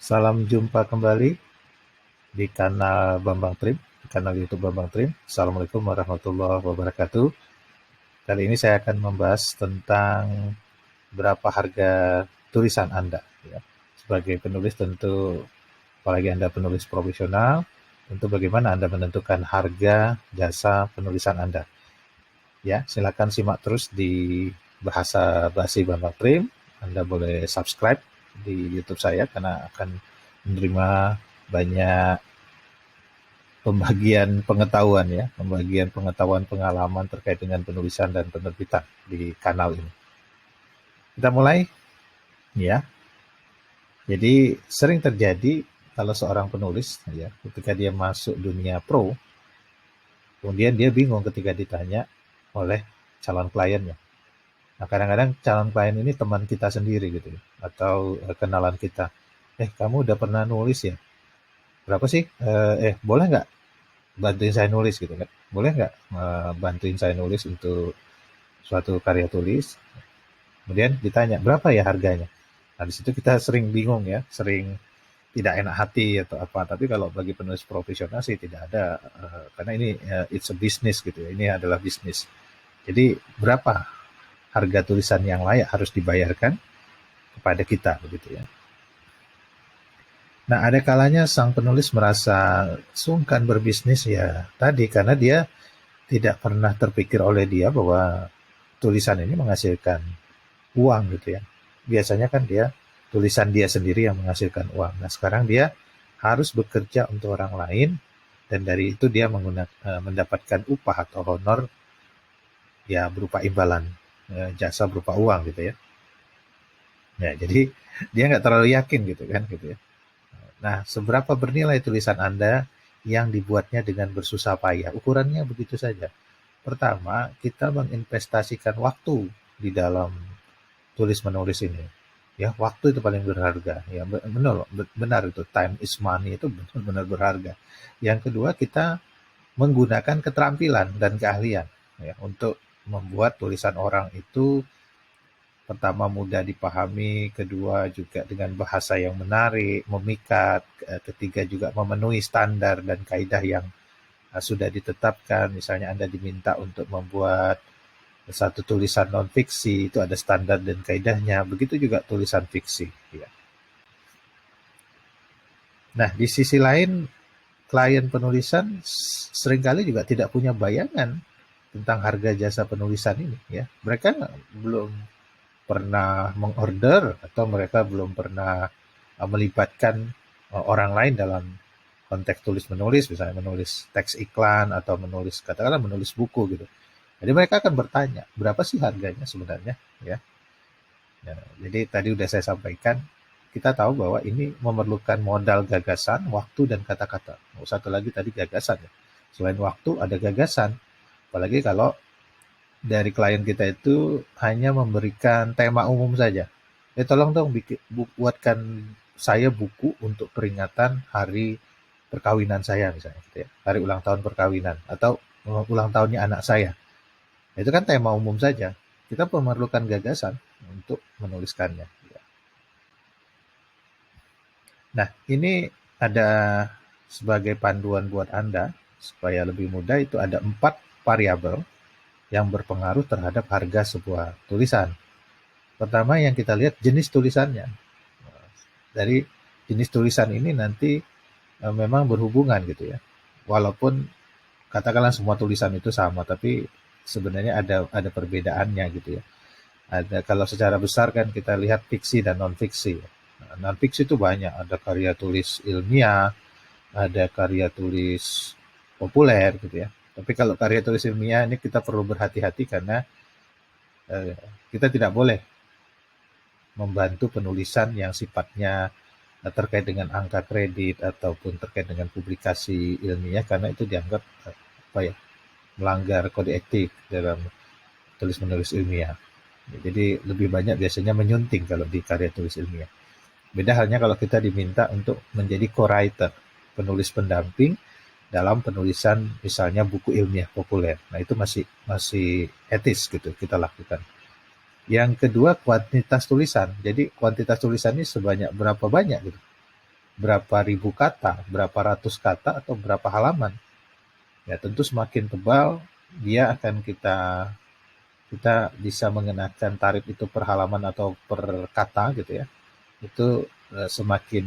Salam jumpa kembali di kanal Bambang Trim, di kanal YouTube Bambang Trim. Assalamualaikum warahmatullahi wabarakatuh. Kali ini saya akan membahas tentang berapa harga tulisan Anda. Ya. Sebagai penulis tentu, apalagi Anda penulis profesional, tentu bagaimana Anda menentukan harga jasa penulisan Anda. Ya, silakan simak terus di bahasa basi Bambang Trim. Anda boleh subscribe di YouTube saya karena akan menerima banyak pembagian pengetahuan pengalaman terkait dengan penulisan dan penerbitan di kanal ini. Kita mulai, ya. Jadi sering terjadi kalau seorang penulis, ya, ketika dia masuk dunia pro, kemudian dia bingung ketika ditanya oleh calon kliennya. Nah, kadang-kadang calon klien ini teman kita sendiri gitu, atau kenalan kita. Kamu udah pernah nulis ya? Berapa sih? Boleh nggak bantuin saya nulis gitu kan? Boleh nggak bantuin saya nulis untuk suatu karya tulis? Kemudian ditanya berapa ya harganya. Nah, di situ kita sering bingung ya, sering tidak enak hati atau apa. Tapi kalau bagi penulis profesional sih tidak ada, karena ini it's a business gitu ya. Ini adalah bisnis. Jadi berapa harga tulisan yang layak harus dibayarkan kepada kita begitu ya. Nah, ada kalanya sang penulis merasa sungkan berbisnis ya tadi karena dia tidak pernah terpikir oleh dia bahwa tulisan ini menghasilkan uang gitu ya. Biasanya kan tulisan dia sendiri yang menghasilkan uang. Nah, sekarang dia harus bekerja untuk orang lain dan dari itu dia mendapatkan upah atau honor ya berupa imbalan jasa berupa uang gitu ya. Ya, jadi dia nggak terlalu yakin gitu kan gitu ya. Nah, seberapa bernilai tulisan Anda yang dibuatnya dengan bersusah payah? Ukurannya begitu saja. Pertama, kita menginvestasikan waktu di dalam tulis-menulis ini. Ya, waktu itu paling berharga. Ya, benar itu. Time is money itu benar-benar berharga. Yang kedua, kita menggunakan keterampilan dan keahlian ya, untuk membuat tulisan orang itu pertama mudah dipahami, kedua juga dengan bahasa yang menarik, memikat, ketiga juga memenuhi standar dan kaidah yang sudah ditetapkan. Misalnya Anda diminta untuk membuat satu tulisan non-fiksi, itu ada standar dan kaidahnya. Begitu juga tulisan fiksi. Ya. Nah, di sisi lain, klien penulisan seringkali juga tidak punya bayangan tentang harga jasa penulisan ini. Ya. Mereka belum pernah mengorder atau mereka belum pernah melibatkan orang lain dalam konteks tulis menulis, misalnya menulis teks iklan atau katakanlah menulis buku gitu. Jadi mereka akan bertanya berapa sih harganya sebenarnya ya. Ya, jadi tadi udah saya sampaikan, kita tahu bahwa ini memerlukan modal gagasan, waktu dan kata-kata. Satu lagi tadi gagasan ya. Selain waktu ada gagasan, apalagi kalau dari klien kita itu hanya memberikan tema umum saja. Tolong dong buatkan saya buku untuk peringatan hari perkawinan saya misalnya, gitu ya. Hari ulang tahun perkawinan atau ulang tahunnya anak saya. Itu kan tema umum saja. Kita memerlukan gagasan untuk menuliskannya. Nah, ini ada sebagai panduan buat Anda supaya lebih mudah, itu ada 4 variabel yang berpengaruh terhadap harga sebuah tulisan. Pertama yang kita lihat jenis tulisannya. Dari jenis tulisan ini nanti memang berhubungan gitu ya. Walaupun katakanlah semua tulisan itu sama, tapi sebenarnya ada perbedaannya gitu ya. Kalau secara besar kan kita lihat fiksi dan non-fiksi. Non-fiksi itu banyak, ada karya tulis ilmiah, ada karya tulis populer gitu ya. Tapi kalau karya tulis ilmiah ini kita perlu berhati-hati karena kita tidak boleh membantu penulisan yang sifatnya terkait dengan angka kredit ataupun terkait dengan publikasi ilmiah karena itu dianggap melanggar kode etik dalam tulis menulis ilmiah. Jadi lebih banyak biasanya menyunting kalau di karya tulis ilmiah. Beda halnya kalau kita diminta untuk menjadi co-writer, penulis pendamping dalam penulisan misalnya buku ilmiah populer. Nah, itu masih etis gitu kita lakukan. Yang kedua, kuantitas tulisan. Jadi kuantitas tulisan ini sebanyak berapa banyak gitu. berapa ribu kata, berapa ratus kata, atau berapa halaman. Ya tentu semakin tebal dia akan kita bisa mengenakan tarif itu per halaman atau per kata gitu ya. Itu semakin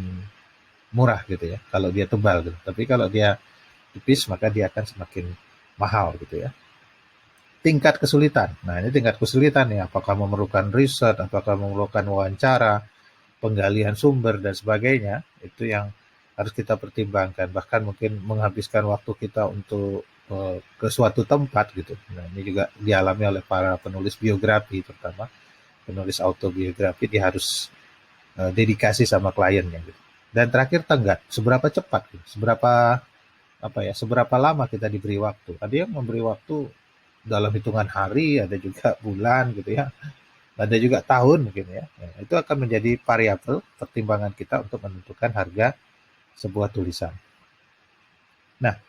murah gitu ya kalau dia tebal gitu. Tapi kalau dia tipis maka dia akan semakin mahal gitu ya. Tingkat kesulitan. Nah, ini tingkat kesulitan ya. Apakah memerlukan riset, apakah memerlukan wawancara, penggalian sumber dan sebagainya, itu yang harus kita pertimbangkan. Bahkan mungkin menghabiskan waktu kita untuk ke suatu tempat gitu. Nah, ini juga dialami oleh para penulis biografi, terutama penulis autobiografi, dia harus dedikasi sama kliennya gitu. Dan terakhir tenggat, seberapa cepat, gitu. Seberapa lama kita diberi waktu. Ada yang memberi waktu dalam hitungan hari, ada juga bulan gitu ya, ada juga tahun mungkin ya. Ya, itu akan menjadi variabel pertimbangan kita untuk menentukan harga sebuah tulisan. Nah,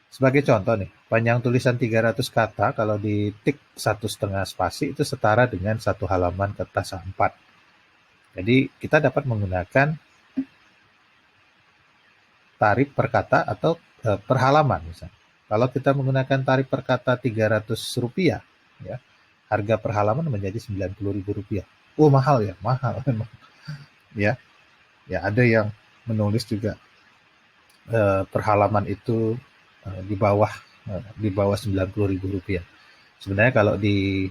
sebagai contoh nih, panjang tulisan 300 kata kalau ditik 1,5 spasi itu setara dengan satu halaman kertas A4. Jadi kita dapat menggunakan tarif per kata atau per halaman misalnya. Kalau kita menggunakan tarif per kata Rp300, ya, harga per halaman menjadi Rp90.000. Oh mahal ya, mahal memang. Ya, ya ada yang menulis juga per halaman itu di bawah Rp90.000. Sebenarnya kalau di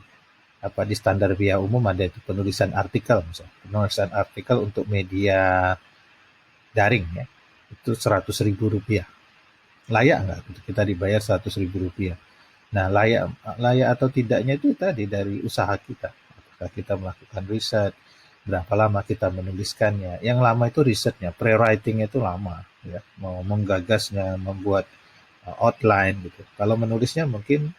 standar biaya umum ada itu penulisan artikel misalnya, penulisan artikel untuk media daring ya, itu Rp100.000. Layak nggak kita dibayar Rp100.000? Nah, layak atau tidaknya itu tadi dari usaha kita. Apakah kita melakukan riset, berapa lama kita menuliskannya. Yang lama itu risetnya, pre-writing itu lama, ya. Mau menggagasnya, membuat outline gitu. Kalau menulisnya mungkin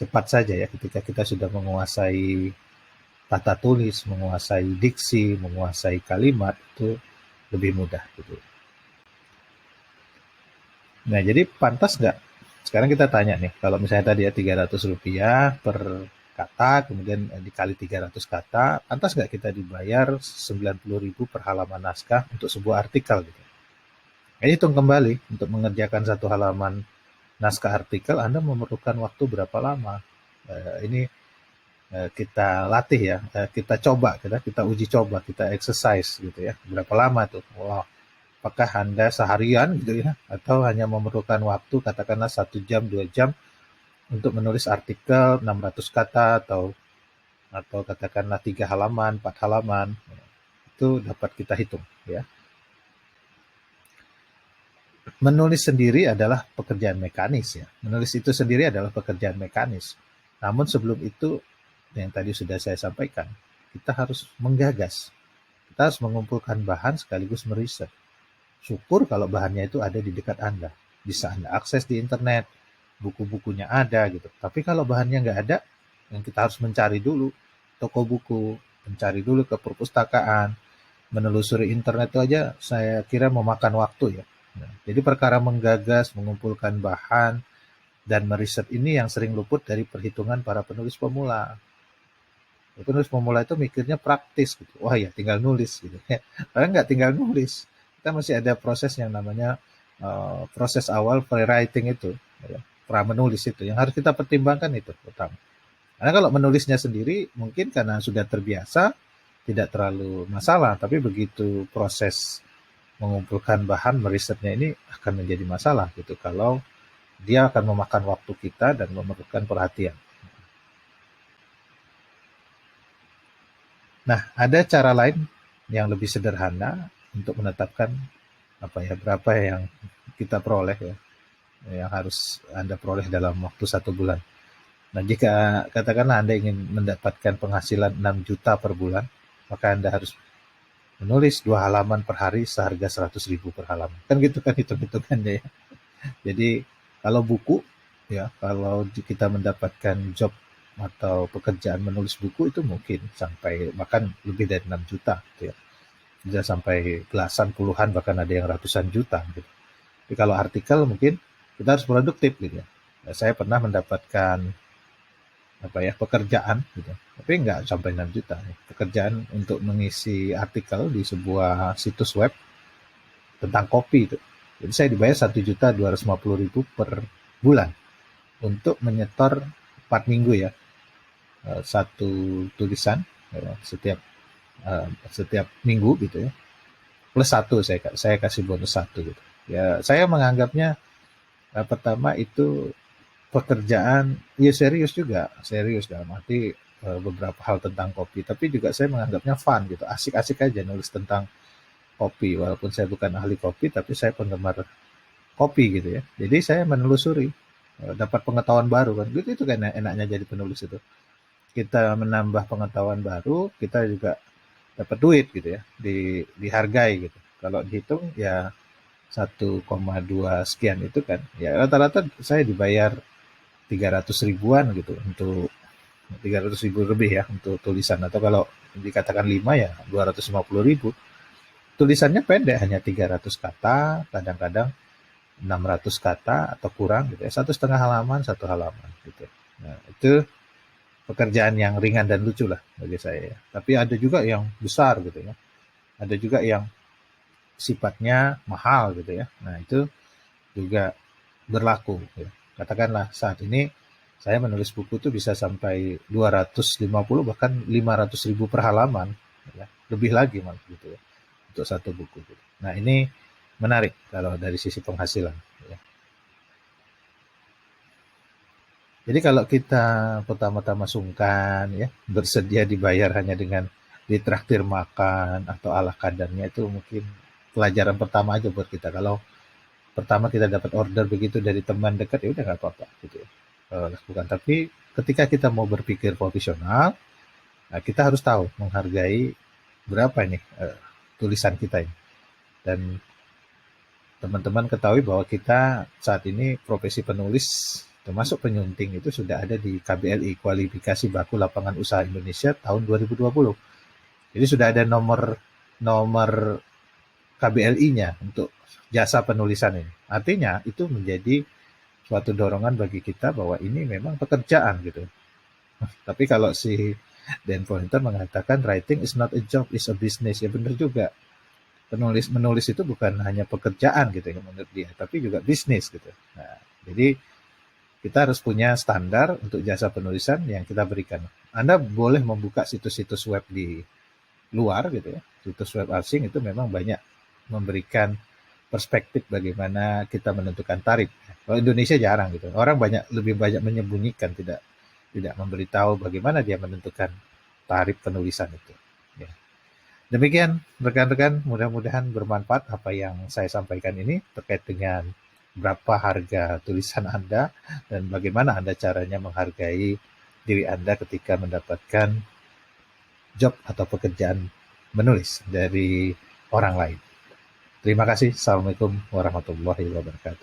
cepat saja ya, ketika kita sudah menguasai tata tulis, menguasai diksi, menguasai kalimat, itu lebih mudah gitu. Nah, jadi pantas nggak? Sekarang kita tanya nih, kalau misalnya tadi ya Rp300 per kata, kemudian dikali 300 kata, pantas nggak kita dibayar 90.000 per halaman naskah untuk sebuah artikel gitu? Ini hitung kembali, untuk mengerjakan satu halaman naskah artikel, Anda memerlukan waktu berapa lama? Ini kita latih ya, kita coba, kita uji coba, kita exercise gitu ya. Berapa lama tuh? Wow, apakah Anda seharian gitu ya, atau hanya memerlukan waktu katakanlah 1 jam, 2 jam untuk menulis artikel 600 kata atau katakanlah 3 halaman, 4 halaman. Itu dapat kita hitung ya. Menulis sendiri adalah pekerjaan mekanis ya. Menulis itu sendiri adalah pekerjaan mekanis. Namun sebelum itu, yang tadi sudah saya sampaikan, kita harus menggagas. Kita harus mengumpulkan bahan sekaligus meriset. Syukur kalau bahannya itu ada di dekat Anda. Bisa Anda akses di internet, buku-bukunya ada gitu. Tapi kalau bahannya nggak ada, yang kita harus mencari dulu toko buku, mencari dulu ke perpustakaan, menelusuri internet itu aja saya kira memakan waktu ya. Nah, jadi perkara menggagas, mengumpulkan bahan, dan meriset ini yang sering luput dari perhitungan para penulis pemula. Penulis pemula itu mikirnya praktis gitu. Wah ya tinggal nulis gitu. Padahal nggak tinggal nulis. Kita masih ada proses yang namanya proses awal pre-writing itu, ya, pra menulis itu. Yang harus kita pertimbangkan itu utama. Karena kalau menulisnya sendiri mungkin karena sudah terbiasa tidak terlalu masalah, tapi begitu proses mengumpulkan bahan merisetnya ini akan menjadi masalah gitu kalau dia akan memakan waktu kita dan memerlukan perhatian. Nah, ada cara lain yang lebih sederhana untuk menetapkan berapa yang kita peroleh ya, yang harus Anda peroleh dalam waktu 1 bulan. Nah, jika katakanlah Anda ingin mendapatkan penghasilan 6 juta per bulan, maka Anda harus menulis 2 halaman per hari seharga 100.000 per halaman. Kan gitu kan hitung-hitungannya ya. Jadi kalau buku ya, kalau kita mendapatkan job atau pekerjaan menulis buku itu mungkin sampai bahkan lebih dari 6 juta gitu ya. Bisa sampai belasan, puluhan, bahkan ada yang ratusan juta gitu. Tapi kalau artikel mungkin kita harus produktif gitu ya. Nah, saya pernah mendapatkan pekerjaan gitu. Tapi nggak sampai 6 juta. Ya. Pekerjaan untuk mengisi artikel di sebuah situs web tentang kopi itu. Jadi saya dibayar 1.250.000 per bulan untuk menyetor 4 minggu ya, satu tulisan setiap minggu gitu ya, plus satu saya kasih bonus satu gitu. Ya saya menganggapnya pertama itu pekerjaan ya serius dalam arti beberapa hal tentang kopi, tapi juga saya menganggapnya fun gitu, asik-asik aja nulis tentang kopi, walaupun saya bukan ahli kopi tapi saya penggemar kopi gitu ya. Jadi saya menelusuri, dapat pengetahuan baru kan, gitu itu kan enaknya jadi penulis itu. Kita menambah pengetahuan baru, kita juga dapat duit gitu ya, dihargai gitu. Kalau dihitung ya 1,2 sekian itu kan, ya rata-rata saya dibayar 300 ribuan gitu untuk 300 ribu lebih ya untuk tulisan, atau kalau dikatakan 5 ya 250 ribu. Tulisannya pendek, hanya 300 kata, kadang-kadang 600 kata atau kurang gitu ya, 1,5 halaman, 1 halaman gitu. Nah, itu pekerjaan yang ringan dan lucu lah bagi saya ya. Tapi ada juga yang besar gitu ya. Ada juga yang sifatnya mahal gitu ya. Nah, itu juga berlaku ya. Katakanlah saat ini saya menulis buku itu bisa sampai 250 bahkan 500 ribu per halaman ya. Lebih lagi malah gitu ya untuk satu buku gitu. Nah, ini menarik kalau dari sisi penghasilan ya. Jadi kalau kita pertama-tama sungkan ya, bersedia dibayar hanya dengan ditraktir makan atau ala kadarnya, itu mungkin pelajaran pertama aja buat kita. Kalau pertama kita dapat order begitu dari teman dekat, ya udah nggak apa-apa gitu ya, lakukan. Tapi ketika kita mau berpikir profesional, nah kita harus tahu menghargai berapa ini tulisan kita ini. Dan teman-teman ketahui bahwa kita saat ini profesi penulis termasuk penyunting itu sudah ada di KBLI, Kualifikasi Baku Lapangan Usaha Indonesia tahun 2020. Jadi sudah ada nomor KBLI-nya untuk jasa penulisan ini. Artinya itu menjadi suatu dorongan bagi kita bahwa ini memang pekerjaan gitu. Tapi kalau si Dan Poynter mengatakan writing is not a job, is a business. Ya benar juga. Menulis itu bukan hanya pekerjaan gitu ya menurut dia, tapi juga bisnis gitu. Nah, jadi kita harus punya standar untuk jasa penulisan yang kita berikan. Anda boleh membuka situs-situs web di luar gitu ya. Situs web asing itu memang banyak memberikan perspektif bagaimana kita menentukan tarif. Kalau Indonesia jarang gitu. Orang lebih banyak menyembunyikan, tidak memberitahu bagaimana dia menentukan tarif penulisan itu. Ya. Demikian rekan-rekan, mudah-mudahan bermanfaat apa yang saya sampaikan ini terkait dengan berapa harga tulisan Anda dan bagaimana Anda caranya menghargai diri Anda ketika mendapatkan job atau pekerjaan menulis dari orang lain. Terima kasih. Assalamualaikum warahmatullahi wabarakatuh.